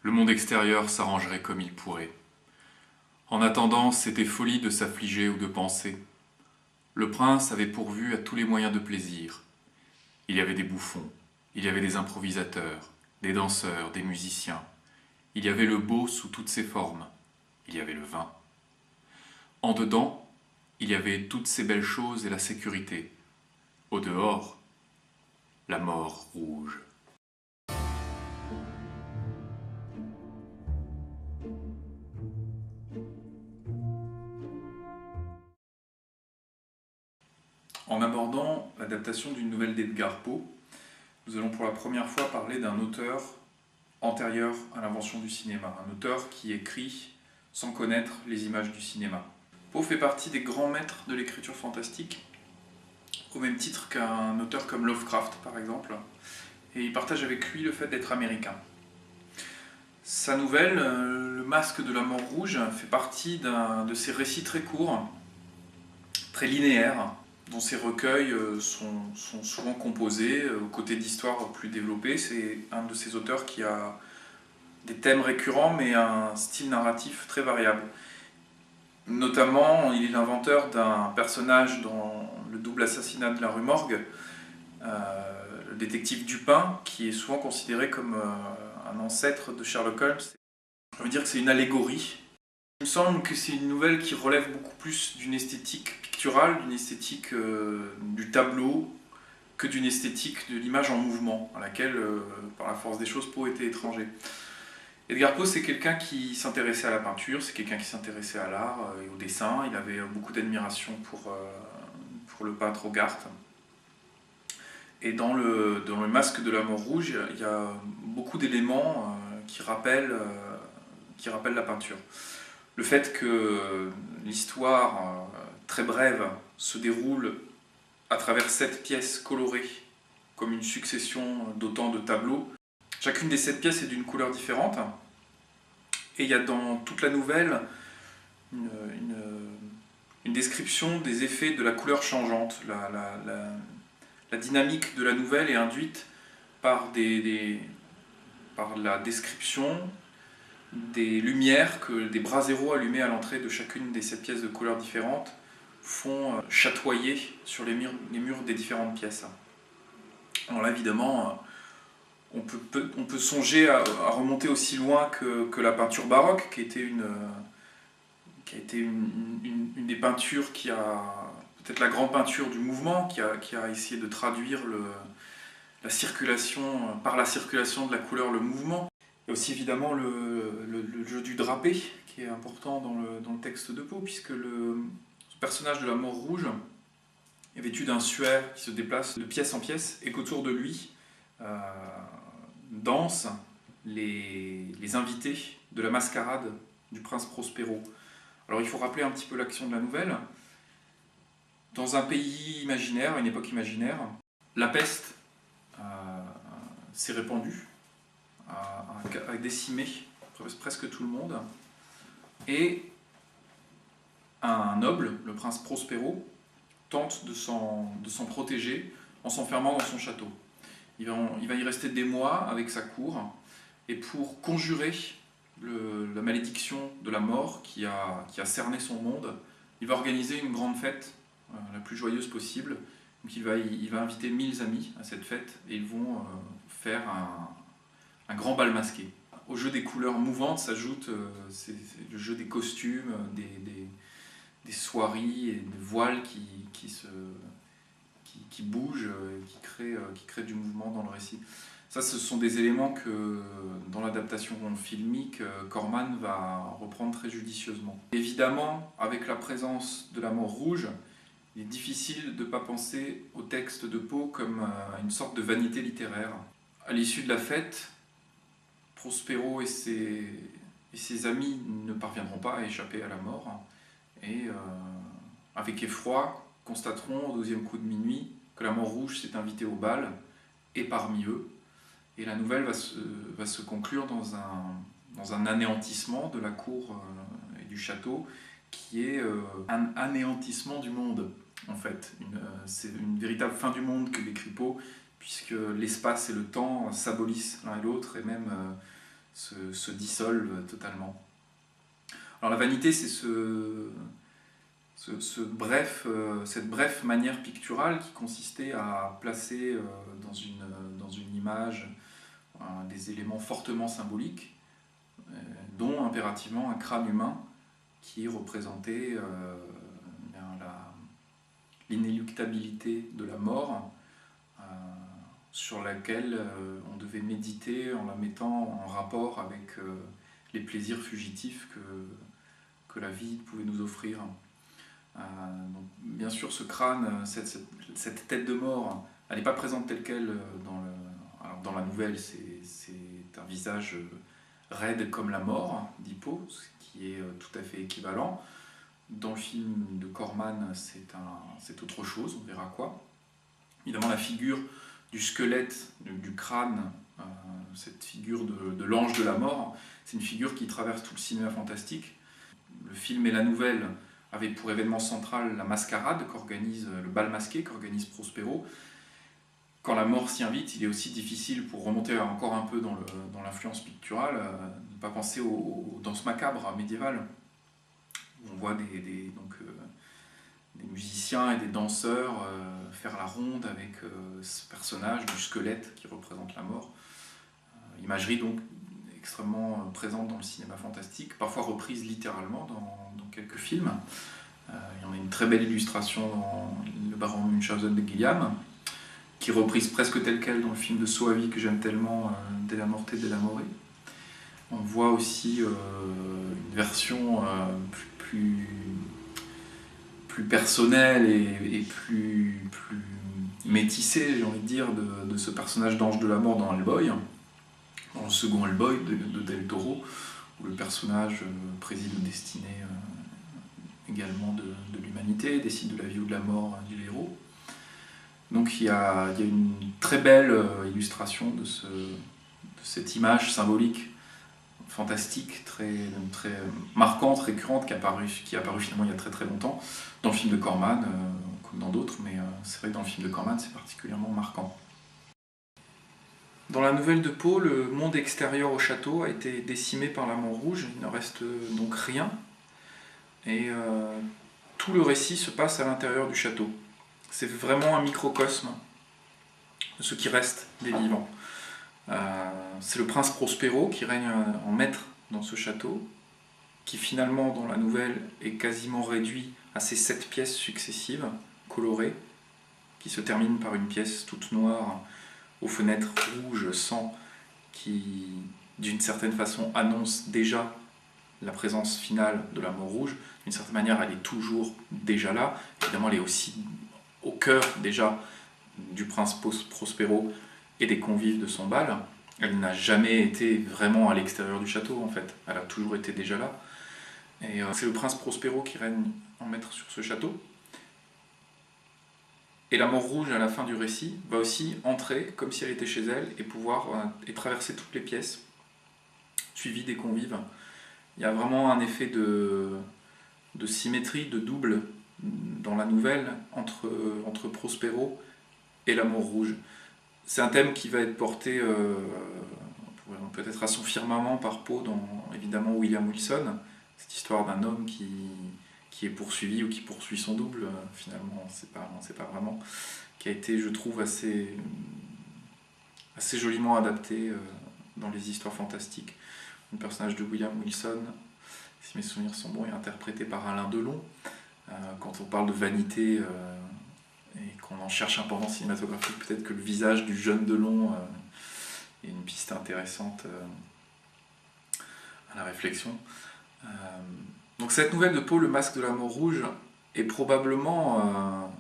Le monde extérieur s'arrangerait comme il pourrait. En attendant, c'était folie de s'affliger ou de penser. Le prince avait pourvu à tous les moyens de plaisir. Il y avait des bouffons, il y avait des improvisateurs, des danseurs, des musiciens. Il y avait le beau sous toutes ses formes. Il y avait le vin. En dedans, il y avait toutes ces belles choses et la sécurité. Au dehors, la mort rouge. En abordant l'adaptation d'une nouvelle d'Edgar Poe, nous allons pour la première fois parler d'un auteur antérieur à l'invention du cinéma, un auteur qui écrit sans connaître les images du cinéma. Poe fait partie des grands maîtres de l'écriture fantastique, au même titre qu'un auteur comme Lovecraft par exemple, et il partage avec lui le fait d'être américain. Sa nouvelle, Le Masque de la Mort Rouge, fait partie de ces récits très courts, très linéaires, dont ces recueils sont souvent composés aux côtés d'histoires plus développées. C'est un de ces auteurs qui a des thèmes récurrents mais un style narratif très variable. Notamment, il est l'inventeur d'un personnage dans Le double assassinat de la rue Morgue, le détective Dupin, qui est souvent considéré comme un ancêtre de Sherlock Holmes. Je veux dire que c'est une allégorie. Il me semble que c'est une nouvelle qui relève beaucoup plus d'une esthétique picturale, d'une esthétique du tableau, que d'une esthétique de l'image en mouvement, à laquelle, par la force des choses, Poe était étranger. Edgar Poe, c'est quelqu'un qui s'intéressait à la peinture, c'est quelqu'un qui s'intéressait à l'art et au dessin. Il avait beaucoup d'admiration pour le peintre Hogarth. Et dans le Masque de la Mort Rouge, il y a beaucoup d'éléments qui rappellent la peinture. Le fait que l'histoire très brève se déroule à travers 7 pièces colorées, comme une succession d'autant de tableaux. Chacune des 7 pièces est d'une couleur différente. Et il y a dans toute la nouvelle une description des effets de la couleur changeante. La dynamique de la nouvelle est induite par la description des lumières que des bras zéros allumés à l'entrée de chacune des 7 pièces de couleurs différentes font chatoyer sur les murs des différentes pièces. Alors là, évidemment, on peut songer à remonter aussi loin que la peinture baroque, qui a été une des peintures qui a, peut-être la grande peinture du mouvement, qui a essayé de traduire la circulation, par la circulation de la couleur, le mouvement. Il y a aussi évidemment le jeu du drapé, qui est important dans le texte de Poe, puisque le personnage de la Mort Rouge est vêtu d'un suaire qui se déplace de pièce en pièce, et qu'autour de lui dansent les invités de la mascarade du prince Prospero. Alors il faut rappeler un petit peu l'action de la nouvelle. Dans un pays imaginaire, à une époque imaginaire, la peste s'est répandue, a décimé presque tout le monde, et un noble, le prince Prospero, tente de s'en protéger en s'enfermant dans son château. Il va y rester des mois avec sa cour, et pour conjurer la malédiction de la mort qui a cerné son monde, il va organiser une grande fête, la plus joyeuse possible. Donc il va inviter 1000 amis à cette fête, et ils vont faire un grand bal masqué. Au jeu des couleurs mouvantes s'ajoute le jeu des costumes, des soieries et des voiles qui bougent, qui créent du mouvement dans le récit. Ça, ce sont des éléments que, dans l'adaptation filmique, Corman va reprendre très judicieusement. Évidemment, avec la présence de la Mort Rouge, il est difficile de ne pas penser au texte de Poe comme une sorte de vanité littéraire. À l'issue de la fête, Prospero et ses amis ne parviendront pas à échapper à la mort, et avec effroi constateront au 12e coup de minuit que la Mort Rouge s'est invitée au bal, et parmi eux. Et la nouvelle va se conclure dans un anéantissement de la cour et du château, qui est un anéantissement du monde, en fait. C'est une véritable fin du monde que décrit Poe, puisque l'espace et le temps s'abolissent l'un et l'autre, et même se dissolvent totalement. Alors la vanité, c'est cette brève manière picturale qui consistait à placer dans une image des éléments fortement symboliques, dont impérativement un crâne humain qui représentait l'inéluctabilité de la mort, sur laquelle on devait méditer en la mettant en rapport avec les plaisirs fugitifs que la vie pouvait nous offrir. Donc, bien sûr, ce crâne, cette tête de mort, elle n'est pas présente telle qu'elle alors, dans la nouvelle. C'est un visage raide comme la mort d'Hippo, ce qui est tout à fait équivalent. Dans le film de Corman, c'est autre chose, on verra quoi. Évidemment, la figure du squelette, du crâne, cette figure de l'ange de la mort, c'est une figure qui traverse tout le cinéma fantastique. Le film et la nouvelle avaient pour événement central la mascarade le bal masqué qu'organise Prospero. Quand la mort s'y invite, il est aussi difficile, pour remonter encore un peu dans l'influence picturale, de ne pas penser aux danses macabres médiévales. On voit des musiciens et des danseurs faire la ronde avec ce personnage du squelette qui représente la mort. Imagerie donc extrêmement présente dans le cinéma fantastique, parfois reprise littéralement dans quelques films. Il y en a une très belle illustration dans Le Baron Munchausen de Gilliam, qui est reprise presque telle quelle dans le film de Soavi que j'aime tellement, Della Morte Della More. On voit aussi une version plus personnelle et plus métissée, j'ai envie de dire, de ce personnage d'ange de la mort dans Hellboy, dans le second Hellboy de Del Toro, où le personnage préside aux destinées également de l'humanité, décide de la vie ou de la mort du héros. Donc il y a une très belle illustration de cette image symbolique fantastique, très marquante, récurrente, qui est apparue finalement il y a très très longtemps, dans le film de Corman, comme dans d'autres, mais c'est vrai que dans le film de Corman c'est particulièrement marquant. Dans la nouvelle de Poe, le monde extérieur au château a été décimé par la mort rouge, il ne reste donc rien, et tout le récit se passe à l'intérieur du château. C'est vraiment un microcosme de ce qui reste des vivants. C'est le prince Prospero qui règne en maître dans ce château, qui finalement dans la nouvelle est quasiment réduit à ces 7 pièces successives, colorées, qui se terminent par une pièce toute noire, aux fenêtres rouges sang, qui d'une certaine façon annonce déjà la présence finale de la mort rouge. D'une certaine manière, elle est toujours déjà là. Évidemment, elle est aussi au cœur déjà du prince Prospero et des convives de son bal. Elle n'a jamais été vraiment à l'extérieur du château, en fait. Elle a toujours été déjà là. Et c'est le prince Prospero qui règne en maître sur ce château. Et la mort rouge, à la fin du récit, va aussi entrer comme si elle était chez elle et traverser toutes les pièces, suivie des convives. Il y a vraiment un effet de symétrie, de double dans la nouvelle entre Prospero et la mort rouge. C'est un thème qui va être porté peut-être à son firmament par Poe dans évidemment William Wilson, cette histoire d'un homme qui est poursuivi ou qui poursuit son double, finalement, on sait pas vraiment, qui a été, je trouve, assez joliment adapté dans les histoires fantastiques. Le personnage de William Wilson, si mes souvenirs sont bons, est interprété par Alain Delon. Quand on parle de vanité et qu'on en cherche un pendant cinématographique, peut-être que le visage du jeune Delon est une piste intéressante à la réflexion. Donc cette nouvelle de Poe, Le Masque de la Mort rouge, est probablement,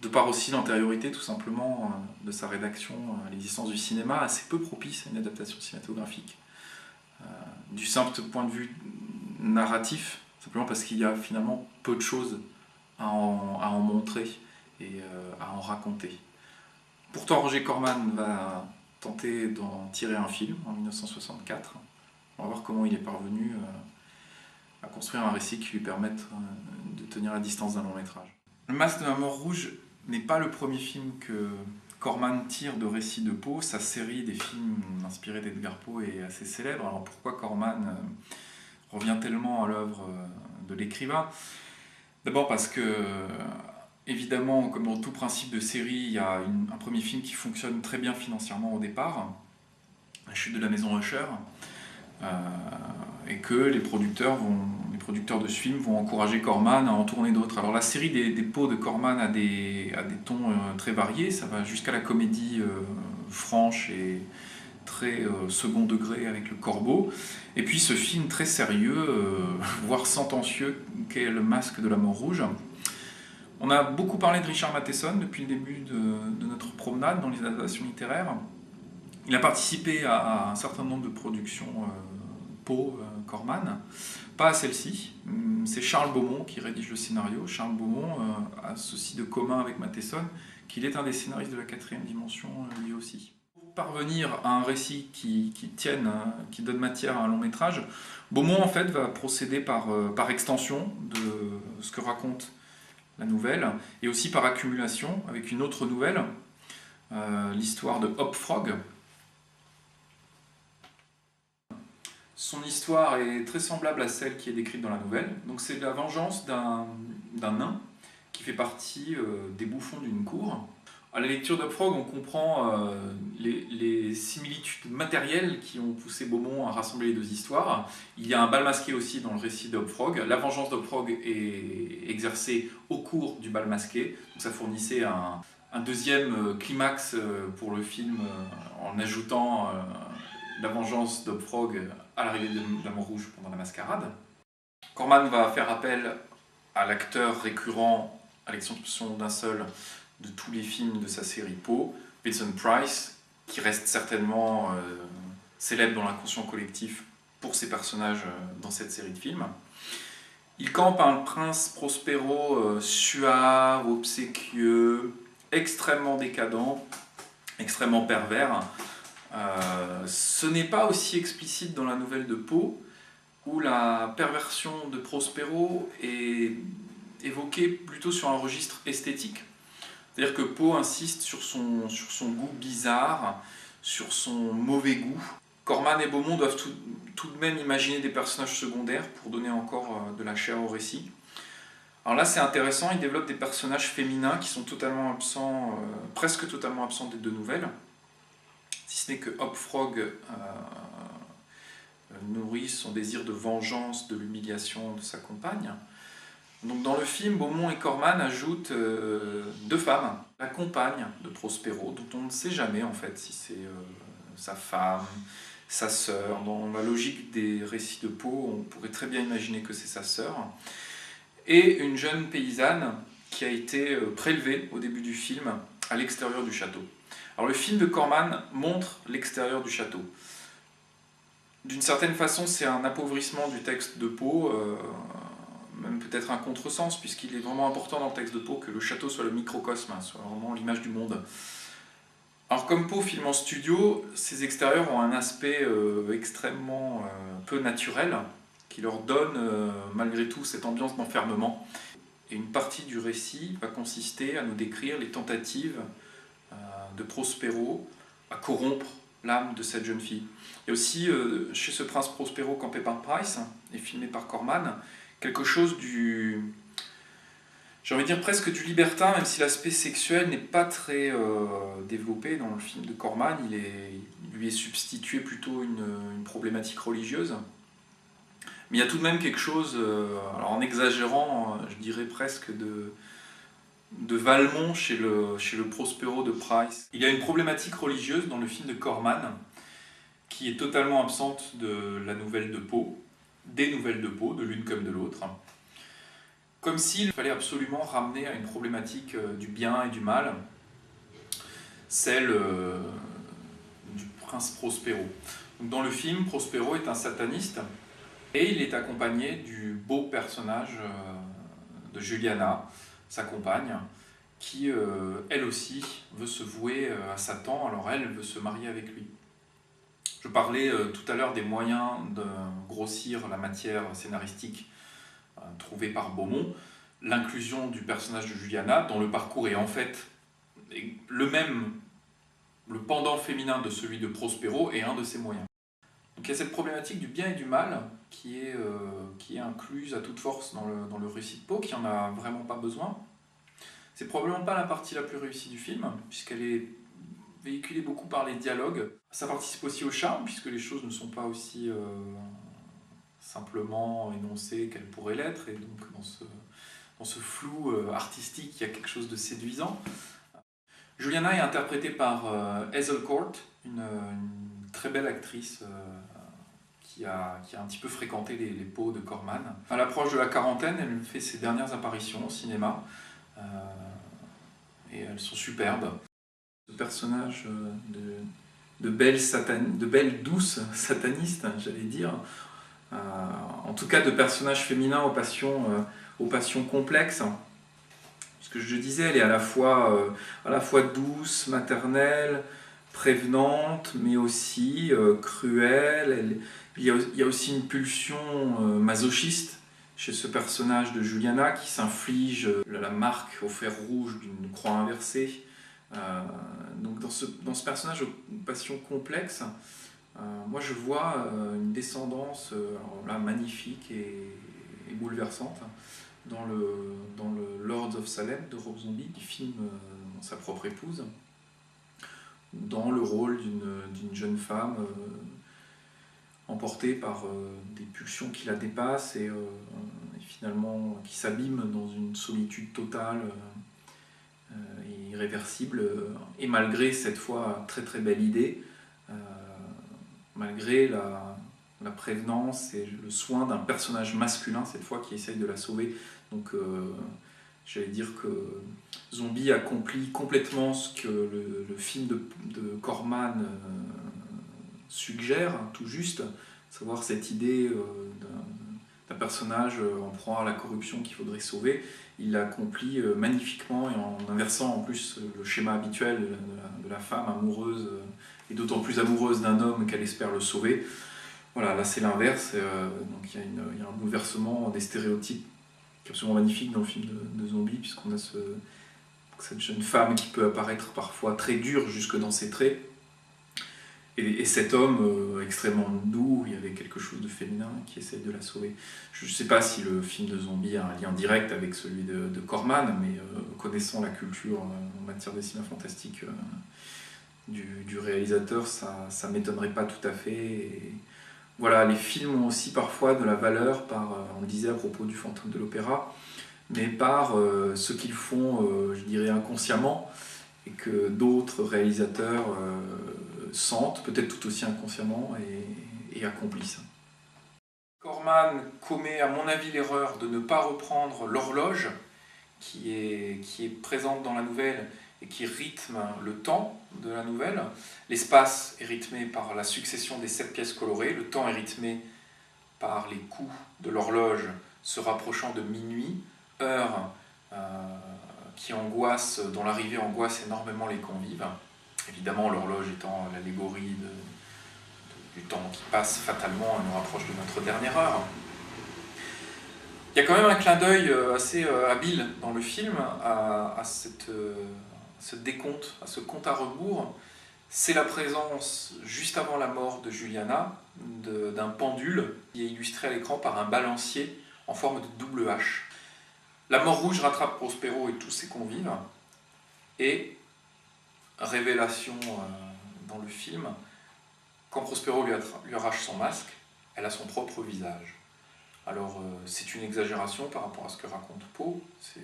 de par aussi l'antériorité tout simplement de sa rédaction à l'existence du cinéma, assez peu propice à une adaptation cinématographique. Du simple point de vue narratif, simplement parce qu'il y a finalement peu de choses à en montrer et à en raconter. Pourtant, Roger Corman va tenter d'en tirer un film en 1964. On va voir comment il est parvenu à construire un récit qui lui permette de tenir la distance d'un long métrage. Le Masque de la Mort rouge n'est pas le premier film que Corman tire de récits de Poe. Sa série des films inspirés d'Edgar Poe est assez célèbre. Alors pourquoi Corman revient tellement à l'œuvre de l'écrivain? D'abord parce que, évidemment, comme dans tout principe de série, il y a un premier film qui fonctionne très bien financièrement au départ, La chute de la maison Usher, et que les producteurs de ce film vont encourager Corman à en tourner d'autres. Alors la série des Poe de Corman a des tons très variés, ça va jusqu'à la comédie franche et très second degré avec Le Corbeau, et puis ce film très sérieux, voire sentencieux, qu'est Le Masque de la Mort Rouge. On a beaucoup parlé de Richard Matheson depuis le début de notre promenade dans les adaptations littéraires. Il a participé à un certain nombre de productions Poe, Corman, pas à celle-ci. C'est Charles Beaumont qui rédige le scénario. Charles Beaumont a ceci de commun avec Matheson, qu'il est un des scénaristes de la 4e dimension lui aussi. Pour parvenir à un récit qui tienne, qui donne matière à un long métrage, Beaumont en fait va procéder par extension de ce que raconte la nouvelle, et aussi par accumulation avec une autre nouvelle, l'histoire de Hop Frog. Son histoire est très semblable à celle qui est décrite dans la nouvelle. Donc c'est la vengeance d'un nain qui fait partie des bouffons d'une cour. À la lecture d'Hop Frog, on comprend les similitudes matérielles qui ont poussé Beaumont à rassembler les deux histoires. Il y a un bal masqué aussi dans le récit d'Hop Frog. La vengeance d'Hop Frog est exercée au cours du bal masqué. Donc ça fournissait un deuxième climax pour le film en ajoutant la vengeance d'Hop Frog à l'arrivée de la Mort Rouge pendant la mascarade. Corman va faire appel à l'acteur récurrent, à l'exception d'un seul, de tous les films de sa série Poe, Vincent Price, qui reste certainement célèbre dans l'inconscient collectif pour ses personnages dans cette série de films. Il campe un prince Prospero suave, obséquieux, extrêmement décadent, extrêmement pervers. Ce n'est pas aussi explicite dans la nouvelle de Poe, où la perversion de Prospero est évoquée plutôt sur un registre esthétique. C'est-à-dire que Poe insiste sur son goût bizarre, sur son mauvais goût. Corman et Beaumont doivent tout de même imaginer des personnages secondaires pour donner encore de la chair au récit. Alors là c'est intéressant, ils développent des personnages féminins qui sont totalement absents, presque totalement absents des deux nouvelles. Si ce n'est que Hop Frog nourrit son désir de vengeance de l'humiliation de sa compagne. Donc dans le film, Beaumont et Corman ajoutent deux femmes, la compagne de Prospero, dont on ne sait jamais en fait si c'est sa femme, sa sœur. Dans la logique des récits de Poe, on pourrait très bien imaginer que c'est sa sœur. Et une jeune paysanne qui a été prélevée au début du film à l'extérieur du château. Alors le film de Corman montre l'extérieur du château. D'une certaine façon, c'est un appauvrissement du texte de Poe, même peut-être un contresens, puisqu'il est vraiment important dans le texte de Poe que le château soit le microcosme, soit vraiment l'image du monde. Alors comme Poe filme en studio, ces extérieurs ont un aspect extrêmement peu naturel, qui leur donne malgré tout cette ambiance d'enfermement. Et une partie du récit va consister à nous décrire les tentatives de Prospero à corrompre l'âme de cette jeune fille. Il y a aussi, chez ce prince Prospero campé par Price et filmé par Corman, quelque chose j'ai envie de dire presque du libertin, même si l'aspect sexuel n'est pas très développé dans le film de Corman. Il lui est substitué plutôt une problématique religieuse. Mais il y a tout de même quelque chose, alors en exagérant, je dirais presque de Valmont chez le Prospero de Price. Il y a une problématique religieuse dans le film de Corman qui est totalement absente de la nouvelle de Poe, des nouvelles de Poe, de l'une comme de l'autre. Comme s'il fallait absolument ramener à une problématique du bien et du mal, celle du prince Prospero. Donc dans le film, Prospero est un sataniste et il est accompagné du beau personnage de Juliana, sa compagne, qui elle aussi veut se vouer à Satan, alors elle veut se marier avec lui. Je parlais tout à l'heure des moyens de grossir la matière scénaristique trouvée par Beaumont. L'inclusion du personnage de Juliana, dont le parcours est en fait le même le pendant féminin de celui de Prospero est un de ses moyens. Donc il y a cette problématique du bien et du mal qui est incluse à toute force dans le récit de Poe, qui n'en a vraiment pas besoin. C'est probablement pas la partie la plus réussie du film, puisqu'elle est véhiculée beaucoup par les dialogues. Ça participe aussi au charme, puisque les choses ne sont pas aussi simplement énoncées qu'elles pourraient l'être, et donc dans ce flou artistique, il y a quelque chose de séduisant. Juliana est interprétée par Hazel Court, une très belle actrice qui a un petit peu fréquenté les pots de Corman. À l'approche de la quarantaine, elle fait ses dernières apparitions au cinéma, et elles sont superbes. Ce personnage de belle douce sataniste, j'allais dire, en tout cas de personnage féminin aux passions complexes. Ce que je disais, elle est à la fois douce, maternelle, prévenante, mais aussi cruelle. Il y a aussi une pulsion masochiste chez ce personnage de Juliana qui s'inflige la marque au fer rouge d'une croix inversée. Donc dans ce personnage aux passions complexes, moi je vois une descendance magnifique et bouleversante dans le Lords of Salem de Rob Zombie, qui filme sa propre épouse, dans le rôle d'une jeune femme emportée par des pulsions qui la dépassent et finalement qui s'abîme dans une solitude totale et irréversible, et malgré cette fois très très belle idée, malgré la prévenance et le soin d'un personnage masculin cette fois qui essaye de la sauver. Donc j'allais dire que Zombie accomplit complètement ce que le film de Corman suggère, tout juste, savoir cette idée d'un personnage en proie à la corruption qu'il faudrait sauver. Il l'accomplit magnifiquement, et en inversant en plus le schéma habituel de la femme amoureuse, et d'autant plus amoureuse d'un homme qu'elle espère le sauver. Voilà, là c'est l'inverse, donc il y a un bouleversement des stéréotypes qui est absolument magnifique dans le film de Zombie, puisqu'on a cette jeune femme qui peut apparaître parfois très dure jusque dans ses traits, et cet homme extrêmement doux, il y avait quelque chose de féminin qui essaie de la sauver. Je ne sais pas si le film de Zombie a un lien direct avec celui de Corman, mais connaissant la culture en matière de cinéma fantastique du réalisateur, ça ne m'étonnerait pas tout à fait. Et voilà, les films ont aussi parfois de la valeur on le disait à propos du Fantôme de l'Opéra, mais par ce qu'ils font, je dirais, inconsciemment, et que d'autres réalisateurs sentent, peut-être tout aussi inconsciemment, et accomplissent. Corman commet, à mon avis, l'erreur de ne pas reprendre l'horloge qui est présente dans la nouvelle et qui rythme le temps de la nouvelle. L'espace est rythmé par la succession des 7 pièces colorées, le temps est rythmé par les coups de l'horloge se rapprochant de minuit, heure dont l'arrivée angoisse énormément les convives. Évidemment, l'horloge étant l'allégorie du temps qui passe fatalement et nous rapproche de notre dernière heure. Il y a quand même un clin d'œil assez habile dans le film à ce décompte, à ce compte à rebours. C'est la présence, juste avant la mort de Juliana, d'un pendule qui est illustré à l'écran par un balancier en forme de double H. La mort rouge rattrape Prospero et tous ses convives, et révélation dans le film, quand Prospero lui arrache son masque, elle a son propre visage. Alors c'est une exagération par rapport à ce que raconte Poe, c'est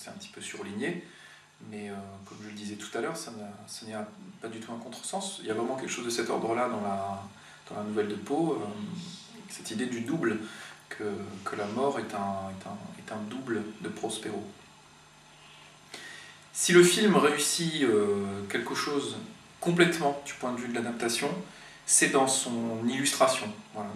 un petit peu surligné, mais comme je le disais tout à l'heure, ça n'y a pas du tout un contresens. Il y a vraiment quelque chose de cet ordre-là dans la nouvelle de Poe, cette idée du double, que la mort est un double de Prospero. Si le film réussit quelque chose complètement du point de vue de l'adaptation, c'est dans son illustration. Voilà,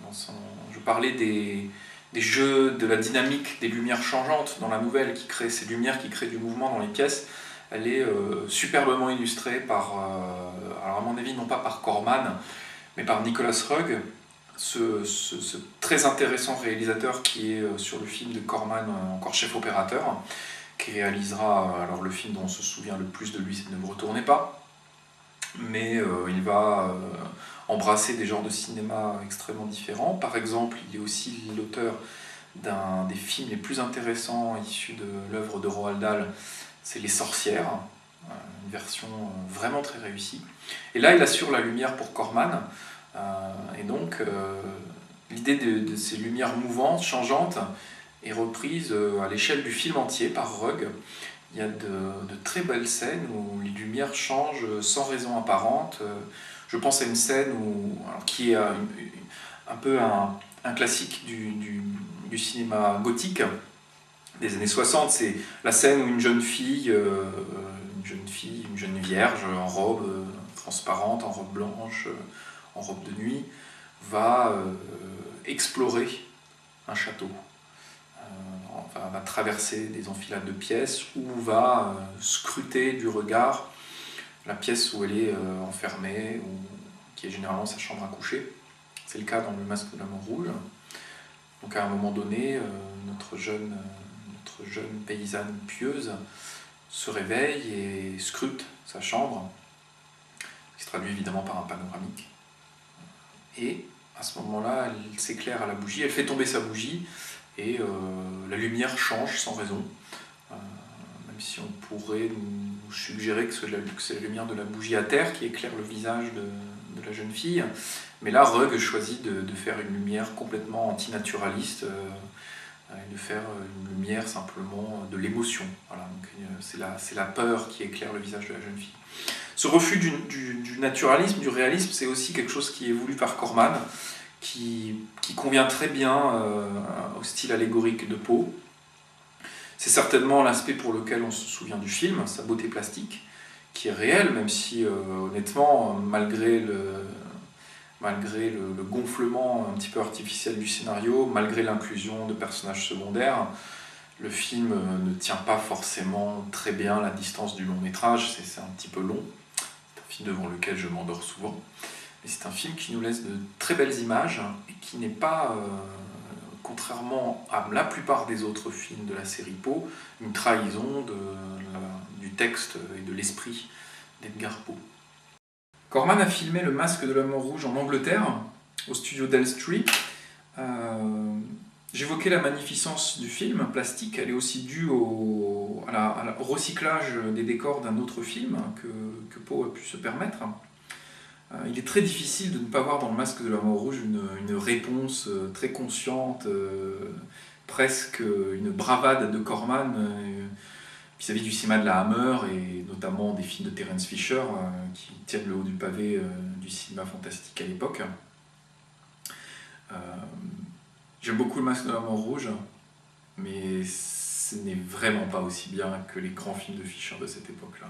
je parlais des jeux, de la dynamique des lumières changeantes dans la nouvelle, ces lumières qui créent du mouvement dans les pièces. Elle est superbement illustrée alors à mon avis, non pas par Corman, mais par Nicholas Rugg, ce très intéressant réalisateur qui est sur le film de Corman, encore chef opérateur, qui réalisera alors le film dont on se souvient le plus de lui, c'est Ne me retournez pas. mais il va embrasser des genres de cinéma extrêmement différents. Par exemple, il est aussi l'auteur d'un des films les plus intéressants issus de l'œuvre de Roald Dahl, c'est Les Sorcières, une version vraiment très réussie. Et là, il assure la lumière pour Corman, et donc l'idée de ces lumières mouvantes, changeantes, est reprise à l'échelle du film entier par Rugg. Il y a de très belles scènes où les lumières changent sans raison apparente. Je pense à une scène qui est un peu un classique du cinéma gothique des années 60. C'est la scène où une jeune fille, une jeune vierge en robe transparente, en robe blanche, en robe de nuit, va explorer un château. Va traverser des enfilades de pièces ou va scruter du regard la pièce où elle est enfermée, qui est généralement sa chambre à coucher. C'est le cas dans Le Masque de la Mort Rouge. Donc à un moment donné, notre jeune paysanne pieuse se réveille et scrute sa chambre, qui se traduit évidemment par un panoramique. Et à ce moment-là, elle s'éclaire à la bougie, elle fait tomber sa bougie, et la lumière change sans raison, même si on pourrait nous suggérer que c'est la lumière de la bougie à terre qui éclaire le visage de la jeune fille. Mais là, Rugg choisit de faire une lumière complètement antinaturaliste, et de faire une lumière simplement de l'émotion. Voilà, donc c'est la peur qui éclaire le visage de la jeune fille. Ce refus du naturalisme, du réalisme, c'est aussi quelque chose qui est voulu par Corman, qui convient très bien au style allégorique de Poe. C'est certainement l'aspect pour lequel on se souvient du film, sa beauté plastique, qui est réelle, même si honnêtement, malgré le gonflement un petit peu artificiel du scénario, malgré l'inclusion de personnages secondaires, le film ne tient pas forcément très bien la distance du long métrage, c'est un petit peu long, c'est un film devant lequel je m'endors souvent. Et c'est un film qui nous laisse de très belles images et qui n'est pas, contrairement à la plupart des autres films de la série Poe, une trahison du texte et de l'esprit d'Edgar Poe. Corman a filmé Le Masque de la Mort Rouge en Angleterre, au studio d'Elstree. J'évoquais la magnificence du film plastique, elle est aussi due au recyclage des décors d'un autre film que Poe a pu se permettre. Il est très difficile de ne pas voir dans Le Masque de la Mort Rouge une réponse très consciente, presque une bravade de Corman vis-à-vis du cinéma de la Hammer et notamment des films de Terence Fisher qui tiennent le haut du pavé du cinéma fantastique à l'époque. J'aime beaucoup Le Masque de la Mort Rouge, mais ce n'est vraiment pas aussi bien que les grands films de Fisher de cette époque-là.